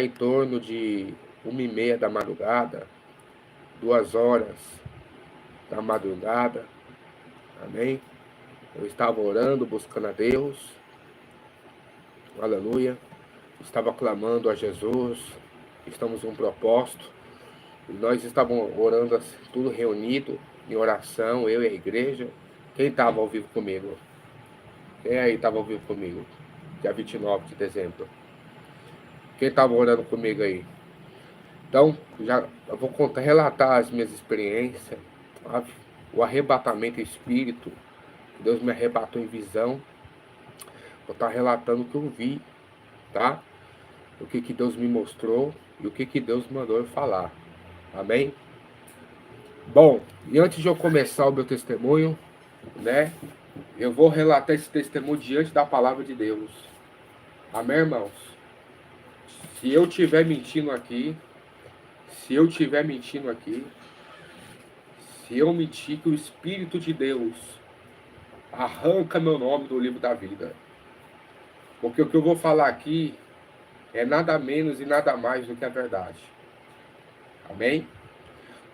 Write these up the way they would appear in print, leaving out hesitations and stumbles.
em torno de 1h30 da madrugada, 2 horas da madrugada, amém? Eu estava orando, buscando a Deus, aleluia, estava clamando a Jesus, estamos em um propósito, e nós estávamos orando assim, tudo reunido, em oração, eu e a igreja. Quem estava ao vivo comigo? Quem aí estava ao vivo comigo? Dia 29 de dezembro. Quem estava orando comigo aí? Então, eu vou relatar as minhas experiências, o arrebatamento espírito, que Deus me arrebatou em visão. Vou estar relatando o que eu vi, tá? O que Deus me mostrou e o que Deus mandou eu falar. Amém? Bom, e antes de eu começar o meu testemunho, né? Eu vou relatar esse testemunho diante da palavra de Deus. Amém, irmãos? Se eu estiver mentindo aqui, se eu mentir, que o Espírito de Deus arranca meu nome do livro da vida. Porque o que eu vou falar aqui é nada menos e nada mais do que a verdade. Amém?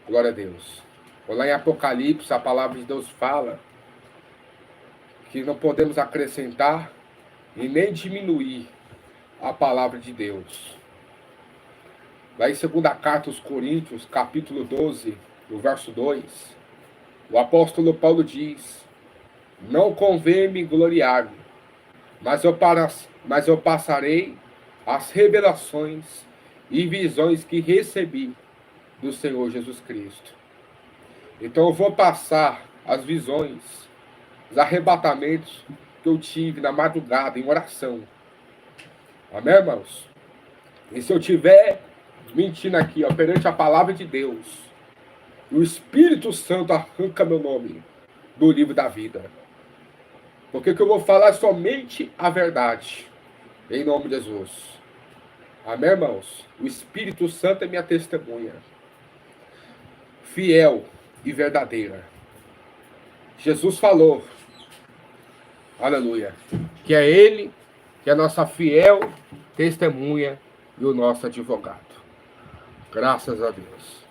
Glória a Deus. Lá em Apocalipse, a palavra de Deus fala que não podemos acrescentar e nem diminuir a palavra de Deus. Lá em 2ª carta aos Coríntios, capítulo 12, no verso 2, o apóstolo Paulo diz: não convém-me gloriar-me, mas eu passarei as revelações e visões que recebi do Senhor Jesus Cristo. Então eu vou passar as visões, os arrebatamentos que eu tive na madrugada em oração. Amém, irmãos? E se eu tiver mentindo aqui, ó, perante a palavra de Deus, o Espírito Santo arranca meu nome do livro da vida. Porque o que eu vou falar é somente a verdade. Em nome de Jesus. Amém, irmãos? O Espírito Santo é minha testemunha. Fiel e verdadeira. Jesus falou, aleluia, que é Ele que é a nossa fiel testemunha e o nosso advogado. Graças a Deus.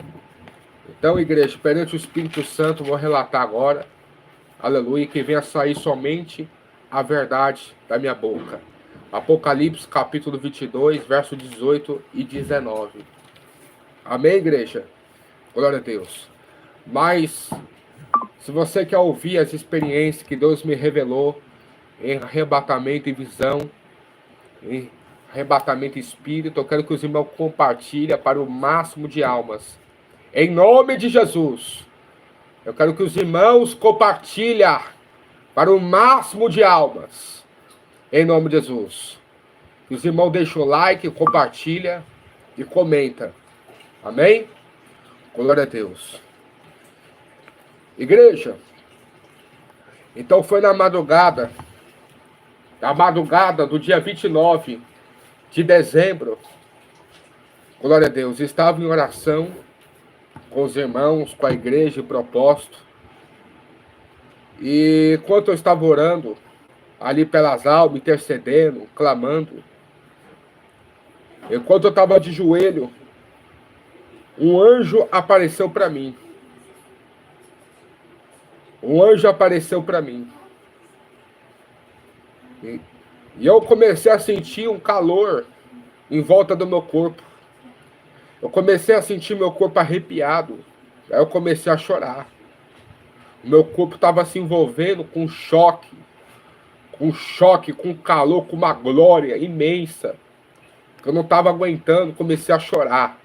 Então, igreja, perante o Espírito Santo, vou relatar agora, aleluia, que venha sair somente a verdade da minha boca. Apocalipse, capítulo 22, verso 18 e 19. Amém, igreja? Glória a Deus. Mas, se você quer ouvir as experiências que Deus me revelou em arrebatamento e visão, em arrebatamento espírito, eu quero que os irmãos compartilhem para o máximo de almas. Em nome de Jesus. Eu quero que os irmãos compartilhem para o máximo de almas. Em nome de Jesus. Que os irmãos deixem o like, compartilha e comenta. Amém? Glória a Deus. Igreja. Então foi na madrugada do dia 29 de dezembro. Glória a Deus. Estava em oração com os irmãos, com a igreja, em propósito. E enquanto eu estava orando, ali pelas almas, intercedendo, clamando, enquanto eu estava de joelho, um anjo apareceu para mim. Um anjo apareceu para mim. E eu comecei a sentir um calor em volta do meu corpo. Eu comecei a sentir meu corpo arrepiado. Aí eu comecei a chorar. O meu corpo estava se envolvendo com choque, com calor, com uma glória imensa. Eu não estava aguentando, comecei a chorar.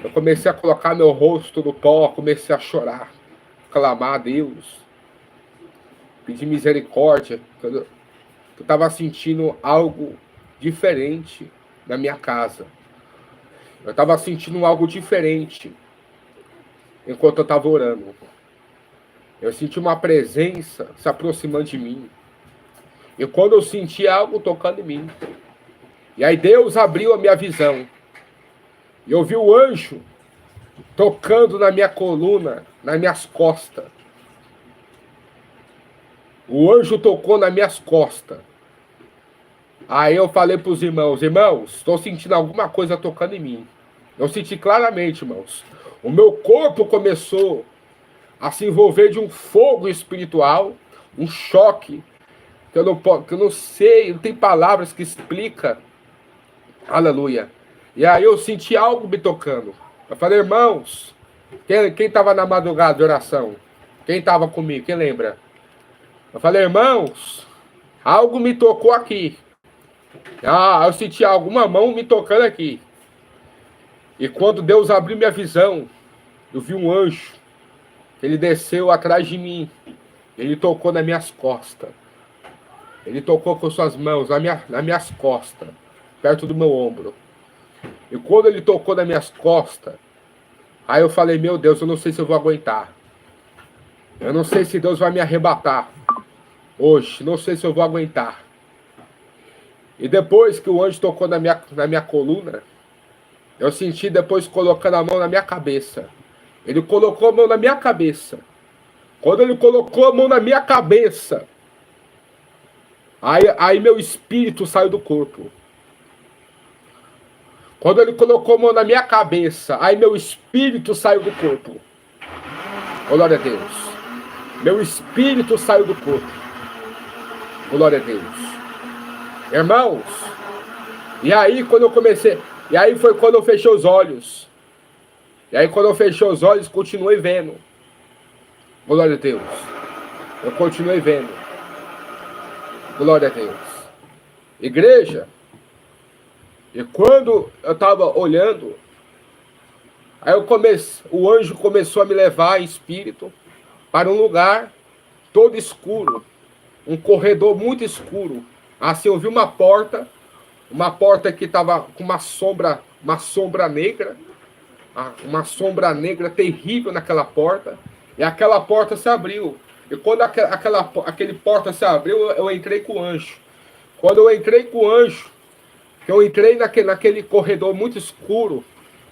Eu comecei a colocar meu rosto no pó, comecei a chorar, clamar a Deus, pedir misericórdia. Eu estava sentindo algo diferente na minha casa. Eu estava sentindo algo diferente enquanto eu estava orando. Eu senti uma presença se aproximando de mim. E quando eu senti algo tocando em mim, e aí Deus abriu a minha visão. E eu vi o anjo tocando na minha coluna, nas minhas costas. O anjo tocou nas minhas costas. Aí eu falei para os irmãos, estou sentindo alguma coisa tocando em mim. Eu senti claramente, irmãos. O meu corpo começou a se envolver de um fogo espiritual, um choque, que eu não sei, não tem palavras que explica. Aleluia. E aí eu senti algo me tocando. Eu falei, irmãos, quem estava na madrugada de oração? Quem estava comigo? Quem lembra? Eu falei, irmãos, algo me tocou aqui. Eu senti alguma mão me tocando aqui. E quando Deus abriu minha visão, eu vi um anjo. Ele desceu atrás de mim. Ele tocou nas minhas costas. Ele tocou com suas mãos nas minhas costas, perto do meu ombro. E quando ele tocou nas minhas costas, aí eu falei, meu Deus, eu não sei se eu vou aguentar. Eu não sei se Deus vai me arrebatar hoje. Não sei se eu vou aguentar. E depois que o anjo tocou na minha coluna, eu senti depois colocando a mão na minha cabeça. Ele colocou a mão na minha cabeça. Quando ele colocou a mão na minha cabeça, aí meu espírito saiu do corpo. Quando ele colocou a mão na minha cabeça, aí meu espírito saiu do corpo. Glória a Deus. Meu espírito saiu do corpo. Glória a Deus. Irmãos, e aí quando eu comecei, e aí foi quando eu fechei os olhos. E aí quando eu fechei os olhos, continuei vendo. Glória a Deus. Eu continuei vendo. Glória a Deus. Igreja. E quando eu estava olhando, aí o anjo começou a me levar em espírito para um lugar todo escuro. Um corredor muito escuro. Assim eu vi uma porta que estava com uma sombra negra. Uma sombra negra terrível naquela porta. E aquela porta se abriu. E quando aquele porta se abriu, eu entrei com o anjo. Quando eu entrei com o anjo, eu entrei naquele corredor muito escuro.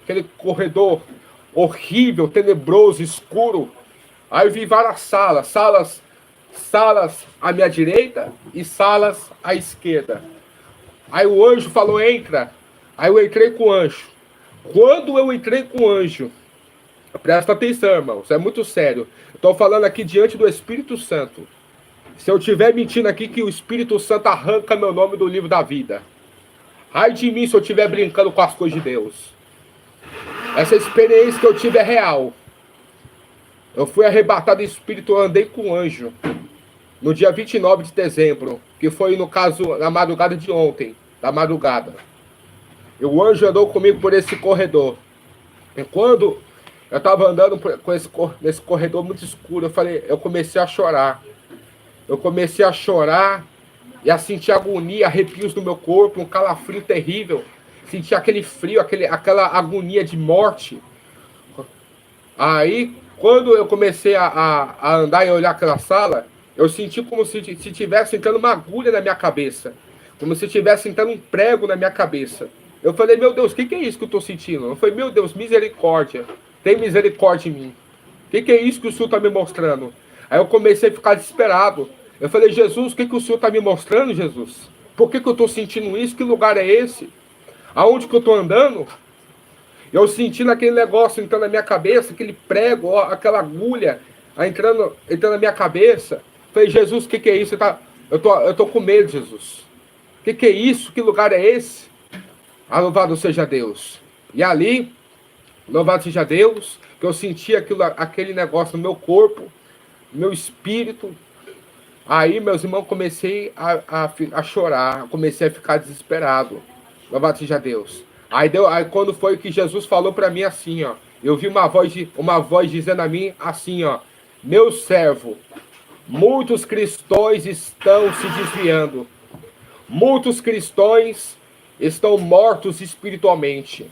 Aquele corredor horrível, tenebroso, escuro. Aí eu vi várias salas à minha direita e salas à esquerda. Aí o anjo falou, entra. Aí eu entrei com o anjo. Quando eu entrei com o anjo, presta atenção, irmãos, é muito sério. Estou falando aqui diante do Espírito Santo. Se eu estiver mentindo aqui, que o Espírito Santo arranca meu nome do livro da vida. Ai de mim se eu estiver brincando com as coisas de Deus. Essa experiência que eu tive é real. Eu fui arrebatado em espírito, eu andei com o anjo. No dia 29 de dezembro, que foi no caso, na madrugada de ontem, da madrugada. E o anjo andou comigo por esse corredor. E quando eu estava andando nesse corredor muito escuro, eu comecei a chorar. Eu comecei a chorar e a sentir agonia, arrepios no meu corpo, um calafrio terrível. Senti aquele frio, aquela agonia de morte. Aí, quando eu comecei a andar e olhar aquela sala, eu senti como se tivesse entrando uma agulha na minha cabeça. Como se tivesse entrando um prego na minha cabeça. Eu falei, meu Deus, o que é isso que eu estou sentindo? Eu falei, meu Deus, misericórdia. Tem misericórdia em mim. O que é isso que o Senhor está me mostrando? Aí eu comecei a ficar desesperado. Eu falei, Jesus, o que o Senhor está me mostrando, Jesus? Por que eu estou sentindo isso? Que lugar é esse? Aonde que eu estou andando? Eu sentindo aquele negócio entrando na minha cabeça, aquele prego, ó, aquela agulha entrando na minha cabeça. Eu falei, Jesus, o que é isso? Eu tô com medo, Jesus. O que é isso? Que lugar é esse? Louvado seja Deus. E ali, louvado seja Deus, que eu senti aquele negócio no meu corpo, no meu espírito. Aí, meus irmãos, comecei a chorar, comecei a ficar desesperado. Louvado seja Deus. Aí quando foi que Jesus falou para mim assim, ó. Eu vi uma voz dizendo a mim assim, ó. Meu servo, muitos cristãos estão se desviando. Muitos cristãos estão mortos espiritualmente.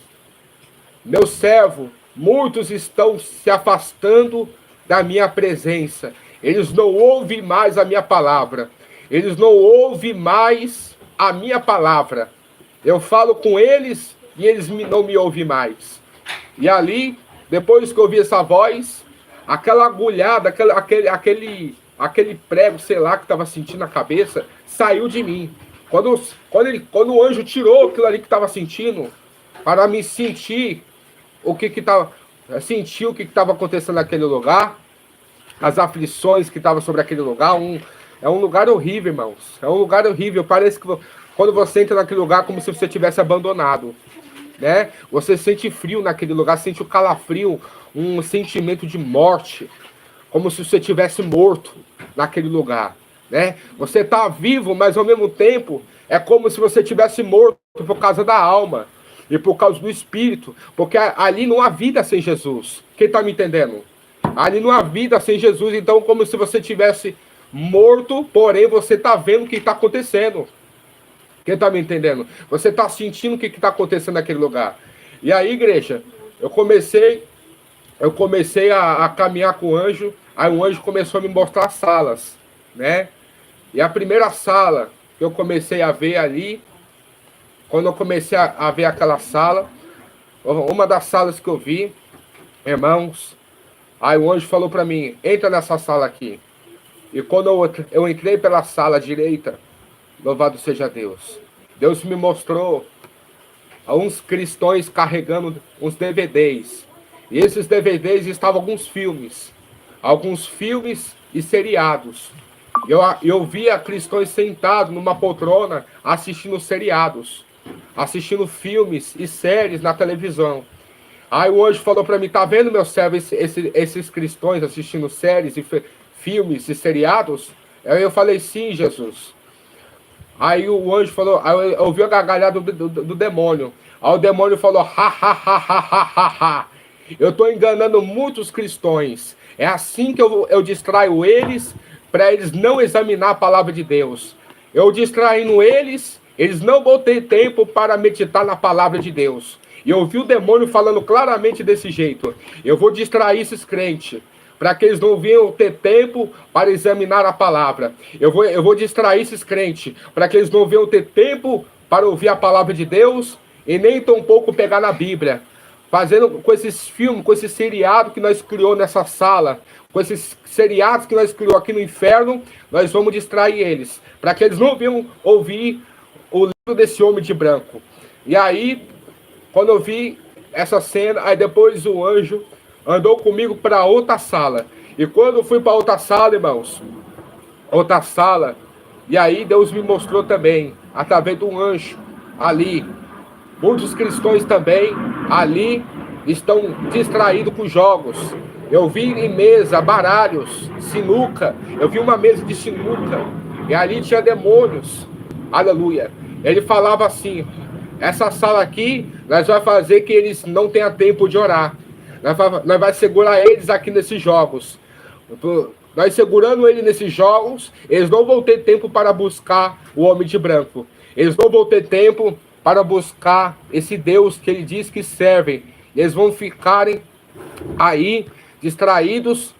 Meu servo, muitos estão se afastando da minha presença. Eles não ouvem mais a minha palavra. Eles não ouvem mais a minha palavra. Eu falo com eles e eles não me ouvem mais. E ali, depois que eu ouvi essa voz, aquela agulhada, aquele prego, sei lá, que estava sentindo na cabeça, saiu de mim. Quando o anjo tirou aquilo ali que estava sentindo, para me sentir sentir o que estava acontecendo naquele lugar, as aflições que estavam sobre aquele lugar. É um lugar horrível, irmãos. É um lugar horrível. Parece que quando você entra naquele lugar, como se você tivesse abandonado, né? Você sente frio naquele lugar, sente o calafrio, um sentimento de morte, como se você tivesse morto naquele lugar, né? Você está vivo, mas ao mesmo tempo é como se você tivesse morto por causa da alma e por causa do espírito, porque ali não há vida sem Jesus. Quem está me entendendo? Ali não há vida sem Jesus, então como se você tivesse morto, porém você está vendo o que está acontecendo. Quem está me entendendo? Você está sentindo o que está acontecendo naquele lugar. E aí, igreja, eu comecei a caminhar com o anjo, aí o anjo começou a me mostrar salas, né? E a primeira sala que eu comecei a ver ali, quando eu comecei a ver aquela sala, uma das salas que eu vi, irmãos, aí o anjo falou para mim, entra nessa sala aqui. E quando eu entrei pela sala direita, louvado seja Deus, Deus me mostrou uns cristãos carregando uns DVDs. E esses DVDs estavam alguns filmes e seriados. Eu via cristãos sentados numa poltrona assistindo seriados, assistindo filmes e séries na televisão. Aí o anjo falou para mim, tá vendo, meu servo, esses cristãos assistindo séries e filmes e seriados? Aí eu falei, sim, Jesus. Aí o anjo falou, aí eu ouvi a gargalhada do demônio. Aí o demônio falou, ha, ha, ha, ha, ha, ha, ha. Eu estou enganando muitos cristãos. É assim que eu distraio eles, para eles não examinar a palavra de Deus. Eu distraindo eles, eles não vão ter tempo para meditar na palavra de Deus. E eu ouvi o demônio falando claramente desse jeito. Eu vou distrair esses crentes, para que eles não venham ter tempo para examinar a palavra. Eu vou distrair esses crentes, para que eles não venham ter tempo para ouvir a palavra de Deus, e nem tampouco pegar na Bíblia. Fazendo com esses filmes, com esse seriado que nós criou nessa sala, com esses seriados que nós criou aqui no inferno, nós vamos distrair eles, para que eles não venham ouvir o livro desse homem de branco. E aí, quando eu vi essa cena, aí depois o anjo andou comigo para outra sala. E quando eu fui para outra sala, irmãos, outra sala, e aí Deus me mostrou também, através de um anjo ali, muitos cristãos também ali estão distraídos com jogos. Eu vi em mesa, baralhos, sinuca. Eu vi uma mesa de sinuca. E ali tinha demônios. Aleluia. Ele falava assim, essa sala aqui, nós vamos fazer que eles não tenham tempo de orar. Nós vamos segurar eles aqui nesses jogos. Nós segurando eles nesses jogos, eles não vão ter tempo para buscar o homem de branco. Eles não vão ter tempo para buscar esse Deus que ele diz que servem. Eles vão ficarem aí distraídos,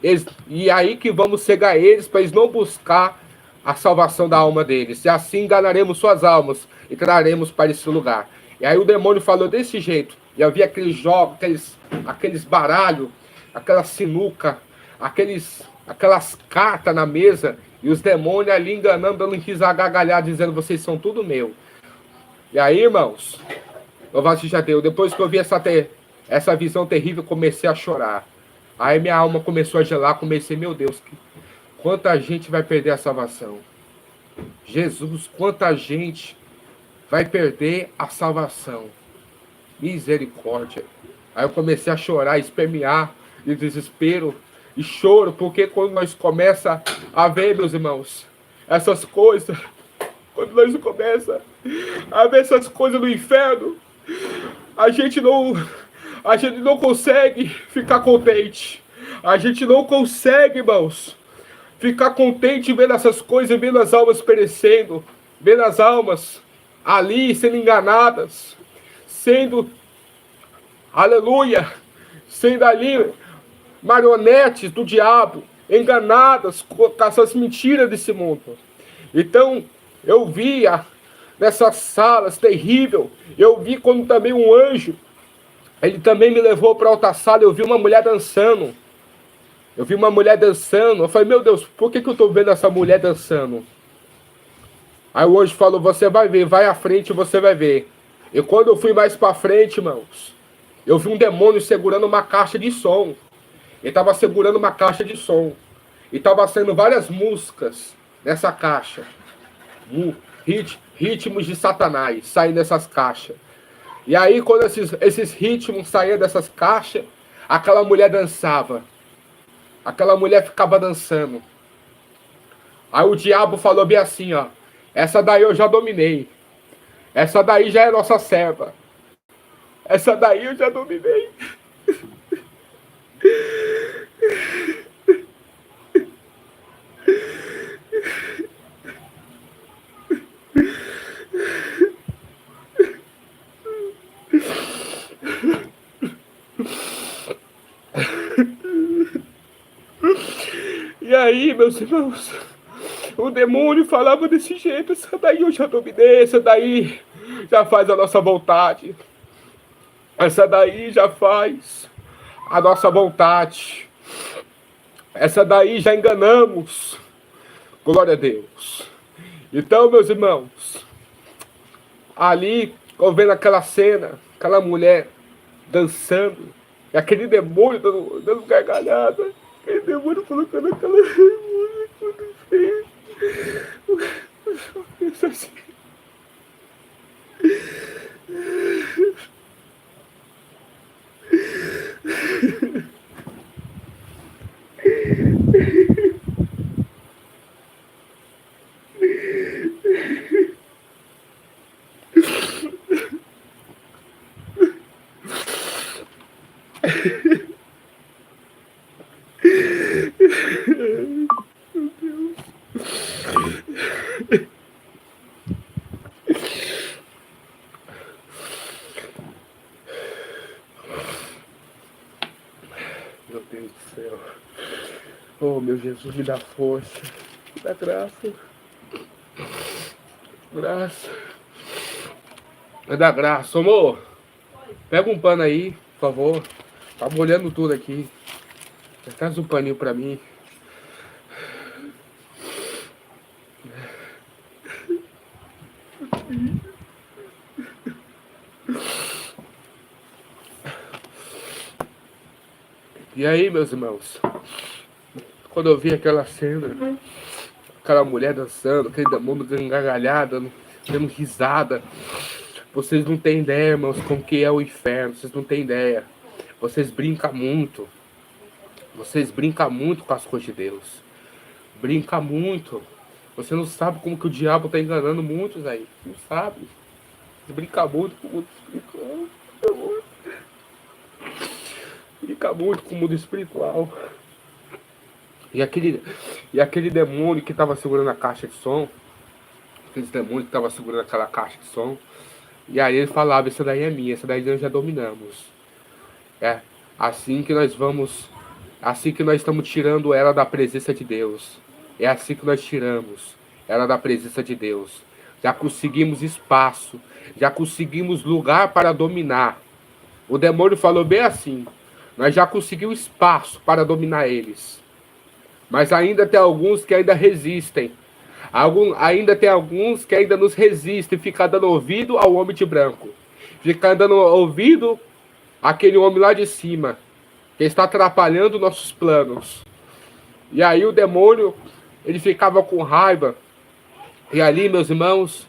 e aí que vamos cegar eles, para eles não buscar a salvação da alma deles. E assim enganaremos suas almas e traremos para esse lugar. E aí o demônio falou desse jeito. E eu vi aqueles jogos, aqueles baralhos, aquela sinuca, aquelas cartas na mesa, e os demônios ali enganando, dando risada gargalhada, dizendo, vocês são tudo meu. E aí, irmãos, louvado seja Deus, depois que eu vi essa visão terrível, comecei a chorar. Aí minha alma começou a gelar, comecei, meu Deus, quanta gente vai perder a salvação. Jesus, quanta gente vai perder a salvação. Misericórdia. Aí eu comecei a chorar, espernear de desespero e choro, porque quando nós começamos a ver, meus irmãos, essas coisas, quando nós começamos a ver essas coisas no inferno, a gente não consegue ficar contente. A gente não consegue, irmãos, ficar contente vendo essas coisas, vendo as almas perecendo, vendo as almas ali sendo enganadas, sendo, aleluia, sendo ali marionetes do diabo, enganadas com essas mentiras desse mundo. Então, eu via nessas salas terríveis, eu vi quando também um anjo, ele também me levou para outra sala, eu vi uma mulher dançando. Eu vi uma mulher dançando, eu falei, meu Deus, por que eu estou vendo essa mulher dançando? Aí o anjo falou, você vai ver, vai à frente e você vai ver. E quando eu fui mais para frente, irmãos, eu vi um demônio segurando uma caixa de som. Ele estava segurando uma caixa de som. E estava saindo várias músicas nessa caixa. Ritmos de Satanás saindo dessas caixas. E aí, quando esses ritmos saíam dessas caixas, aquela mulher dançava. Aquela mulher ficava dançando. Aí o diabo falou bem assim, ó. Essa daí eu já dominei. Essa daí já é nossa serva. Essa daí eu já dominei. E aí, meus irmãos, o demônio falava desse jeito. Essa daí eu já dominei. Essa daí já faz a nossa vontade. Essa daí já faz a nossa vontade. Essa daí já enganamos. Glória a Deus. Então, meus irmãos, ali, eu vendo aquela cena, aquela mulher dançando, e aquele demônio dando gargalhada, aquele demônio colocando aquela música quando fez. Isso assim. Meu Deus do céu. Oh, meu Jesus, me dá força. Me dá graça. Graça. Me dá graça. Amor, pega um pano aí, por favor. Tá molhando tudo aqui. Traz um paninho pra mim. E aí, meus irmãos, quando eu vi aquela cena, aquela mulher dançando, aquele demônio dando gargalhada, dando risada, vocês não têm ideia, irmãos, como que é o inferno, vocês não têm ideia. Vocês brincam muito. Vocês brincam muito com as coisas de Deus. Brinca muito. Você não sabe como que o diabo tá enganando muitos aí. Não sabe. Brinca muito com o mundo espiritual. Brinca muito com o mundo espiritual. E aquele demônio que estava segurando a caixa de som. Aqueles demônios que estavam segurando aquela caixa de som. E aí ele falava, essa daí é minha, essa daí nós já dominamos. É assim que nós vamos. Assim que nós estamos tirando ela da presença de Deus. É assim que nós tiramos ela da presença de Deus. Já conseguimos espaço. Já conseguimos lugar para dominar. O demônio falou bem assim. Nós já conseguimos espaço para dominar eles. Mas ainda tem alguns que ainda resistem. Ainda tem alguns que ainda nos resistem. Ficar dando ouvido ao homem de branco. Ficar dando ouvido àquele homem lá de cima. Que está atrapalhando nossos planos. E aí o demônio, ele ficava com raiva. E ali, meus irmãos,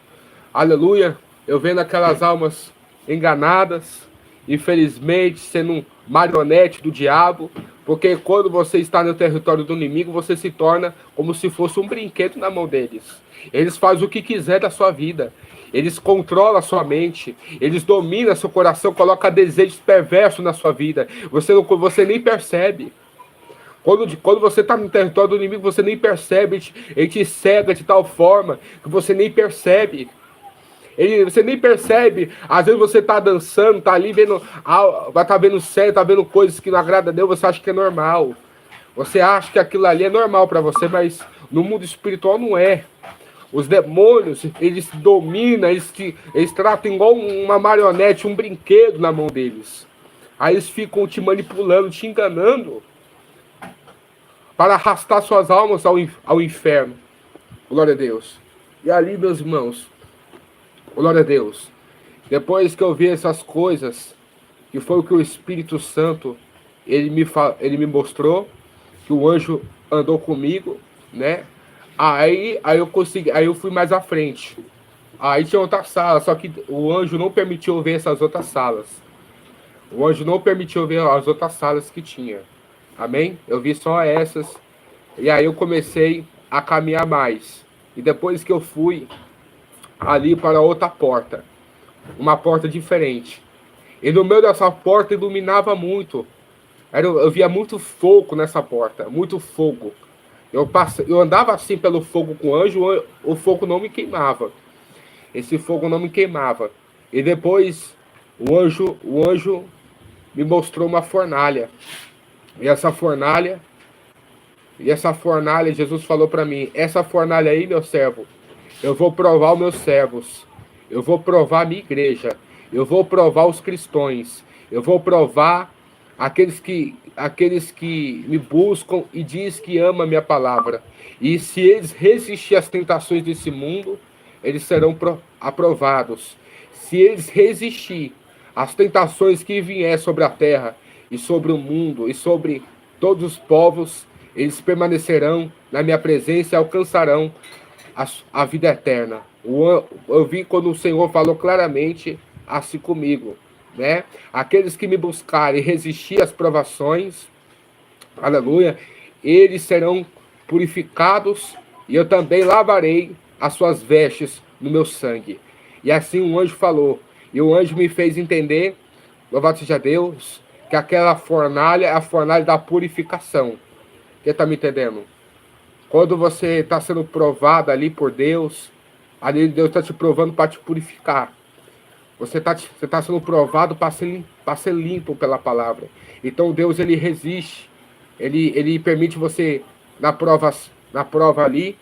aleluia, eu vendo aquelas almas enganadas, infelizmente, sendo um marionete do diabo, porque quando você está no território do inimigo, você se torna como se fosse um brinquedo na mão deles. Eles fazem o que quiser da sua vida. Eles controlam a sua mente. Eles dominam seu coração, colocam desejos perversos na sua vida. Você nem percebe. Quando você está no território do inimigo, você nem percebe. Ele te cega de tal forma que você nem percebe. Você nem percebe. Às vezes você está dançando, está ali vendo, vai estar vendo sério, está vendo coisas que não agradam a Deus, você acha que é normal. Você acha que aquilo ali é normal para você, mas no mundo espiritual não é. Os demônios, eles dominam, eles tratam igual uma marionete, um brinquedo na mão deles. Aí eles ficam te manipulando, te enganando, para arrastar suas almas ao inferno. Glória a Deus. E ali, meus irmãos, glória a Deus. Depois que eu vi essas coisas, que foi o que o Espírito Santo ele me mostrou, que o anjo andou comigo, né? Aí eu consegui, aí eu fui mais à frente. Aí tinha outra sala, só que o anjo não permitiu ver essas outras salas. O anjo não permitiu ver as outras salas que tinha. Amém? Eu vi só essas. E aí eu comecei a caminhar mais. E depois que eu fui ali para outra porta, uma porta diferente. E no meio dessa porta iluminava muito. Eu via muito fogo nessa porta, muito fogo. Eu andava assim pelo fogo com o anjo, o fogo não me queimava. Esse fogo não me queimava. E depois o anjo me mostrou uma fornalha. E essa fornalha, Jesus falou para mim, essa fornalha aí, meu servo, eu vou provar os meus servos. Eu vou provar a minha igreja. Eu vou provar os cristãos. Eu vou provar aqueles que me buscam e diz que ama a minha palavra. E se eles resistirem às tentações desse mundo, eles serão aprovados. Se eles resistir às tentações que vier sobre a terra e sobre o mundo e sobre todos os povos, eles permanecerão na minha presença e alcançarão a vida eterna. Eu vi quando o Senhor falou claramente assim comigo, né? Aqueles que me buscarem e resistir às provações, aleluia, eles serão purificados e eu também lavarei as suas vestes no meu sangue. E assim o anjo falou, e o anjo me fez entender, louvado seja Deus, que aquela fornalha é a fornalha da purificação. Quem está me entendendo? Quando você está sendo provado ali por Deus, ali Deus está te provando para te purificar. Você tá sendo provado para ser limpo pela palavra. Então Deus ele resiste, ele permite você na prova ali,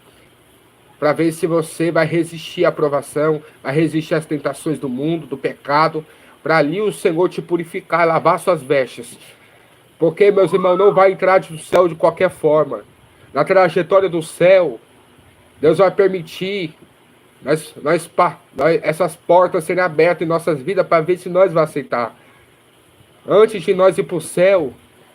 para ver se você vai resistir à provação, vai resistir às tentações do mundo, do pecado, para ali o Senhor te purificar, lavar suas vestes. Porque, meus irmãos, não vai entrar no céu de qualquer forma. Na trajetória do céu, Deus vai permitir essas portas serem abertas em nossas vidas para ver se nós vamos aceitar. Antes de nós ir para o céu,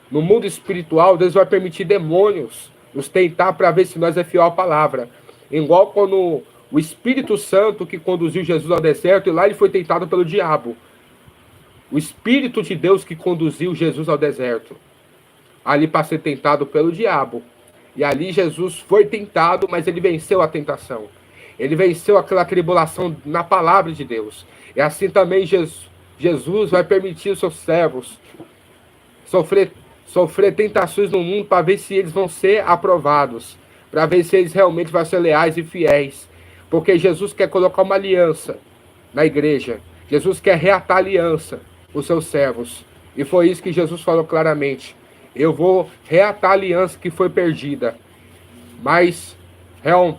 no mundo espiritual, Deus vai permitir demônios nos tentar para ver se nós é fiel à palavra. Igual quando o Espírito Santo que conduziu Jesus ao deserto, e lá ele foi tentado pelo diabo. O Espírito de Deus que conduziu Jesus ao deserto, ali para ser tentado pelo diabo. E ali Jesus foi tentado, mas ele venceu a tentação. Ele venceu aquela tribulação na palavra de Deus. E assim também Jesus vai permitir os seus servos sofrer tentações no mundo para ver se eles vão ser aprovados. Para ver se eles realmente vão ser leais e fiéis. Porque Jesus quer colocar uma aliança na igreja. Jesus quer reatar a aliança com os seus servos. E foi isso que Jesus falou claramente. Eu vou reatar a aliança que foi perdida. Mas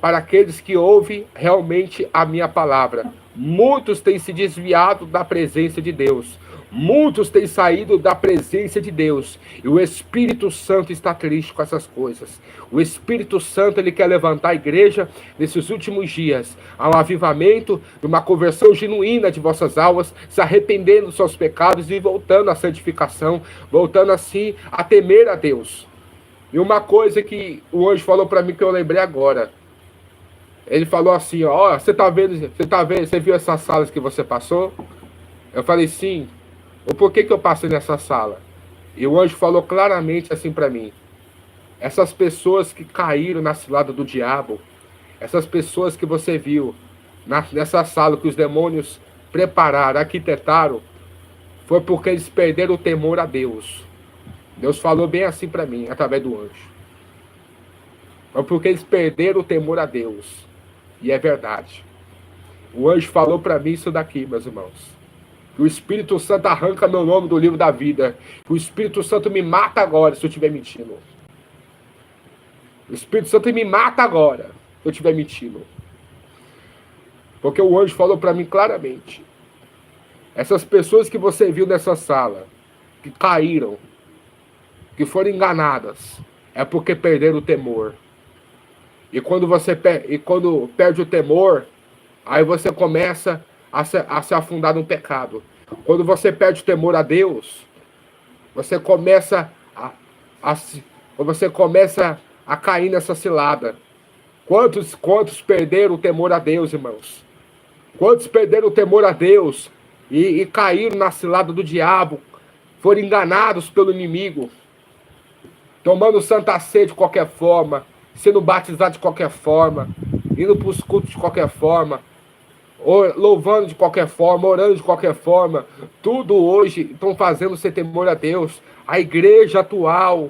para aqueles que ouvem realmente a minha palavra. Muitos têm se desviado da presença de Deus. Muitos têm saído da presença de Deus. E o Espírito Santo está triste com essas coisas. O Espírito Santo ele quer levantar a igreja nesses últimos dias. Há um avivamento, uma conversão genuína de vossas almas, se arrependendo dos seus pecados e voltando à santificação, voltando assim a temer a Deus. E uma coisa que o anjo falou para mim que eu lembrei agora. Ele falou assim, ó, você viu essas salas que você passou? Eu falei, sim. O porquê que eu passei nessa sala? E o anjo falou claramente assim para mim. Essas pessoas que caíram na cilada do diabo, essas pessoas que você viu nessa sala que os demônios prepararam, arquitetaram, foi porque eles perderam o temor a Deus. Deus falou bem assim para mim, através do anjo. Foi porque eles perderam o temor a Deus. E é verdade. O anjo falou para mim isso daqui, meus irmãos. Que o Espírito Santo arranca meu nome do livro da vida. Que o Espírito Santo me mata agora se eu estiver mentindo. O Espírito Santo me mata agora se eu estiver mentindo. Porque o anjo falou para mim claramente. Essas pessoas que você viu nessa sala, que caíram, que foram enganadas, é porque perderam o temor. E quando perde o temor, aí você começa a se afundar no pecado. Quando você perde o temor a Deus, você começa a, você começa a cair nessa cilada. Quantos perderam o temor a Deus, irmãos? Quantos perderam o temor a Deus e caíram na cilada do diabo, foram enganados pelo inimigo, tomando santa ceia de qualquer forma, sendo batizado de qualquer forma, indo para os cultos de qualquer forma, louvando de qualquer forma, orando de qualquer forma. Tudo hoje estão fazendo sem temor a Deus. A igreja atual,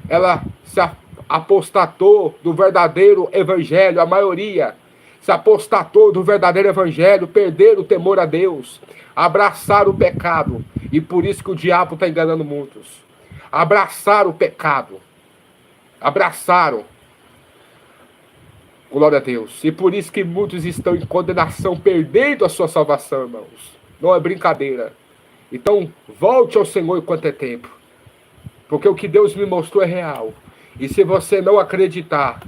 ela se apostatou do verdadeiro evangelho, a maioria se apostatou do verdadeiro evangelho, perderam o temor a Deus, abraçaram o pecado, e por isso que o diabo está enganando muitos. Abraçaram o pecado, abraçaram. Glória a Deus. E por isso que muitos estão em condenação, perdendo a sua salvação, irmãos. Não é brincadeira. Então, volte ao Senhor enquanto é tempo. Porque o que Deus me mostrou é real. E se você não acreditar,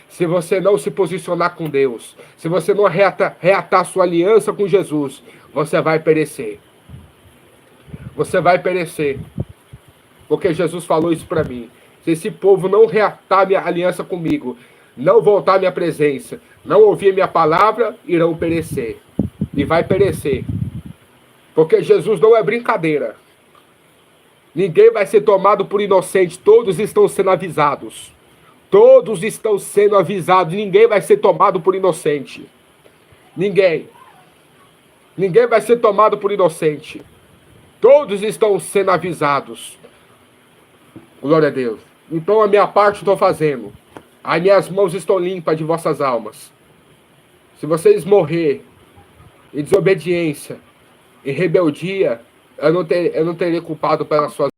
se você não se posicionar com Deus, se você não reatar sua aliança com Jesus, você vai perecer. Você vai perecer. Porque Jesus falou isso para mim. Se esse povo não reatar minha aliança comigo, não voltar à minha presença, não ouvir minha palavra, irão perecer. E vai perecer. Porque Jesus não é brincadeira. Ninguém vai ser tomado por inocente. Todos estão sendo avisados. Todos estão sendo avisados. Ninguém vai ser tomado por inocente. Ninguém. Ninguém vai ser tomado por inocente. Todos estão sendo avisados. Glória a Deus. Então a minha parte estou fazendo. As minhas mãos estão limpas de vossas almas. Se vocês morrer em desobediência, em rebeldia, eu não terei culpado pelas suas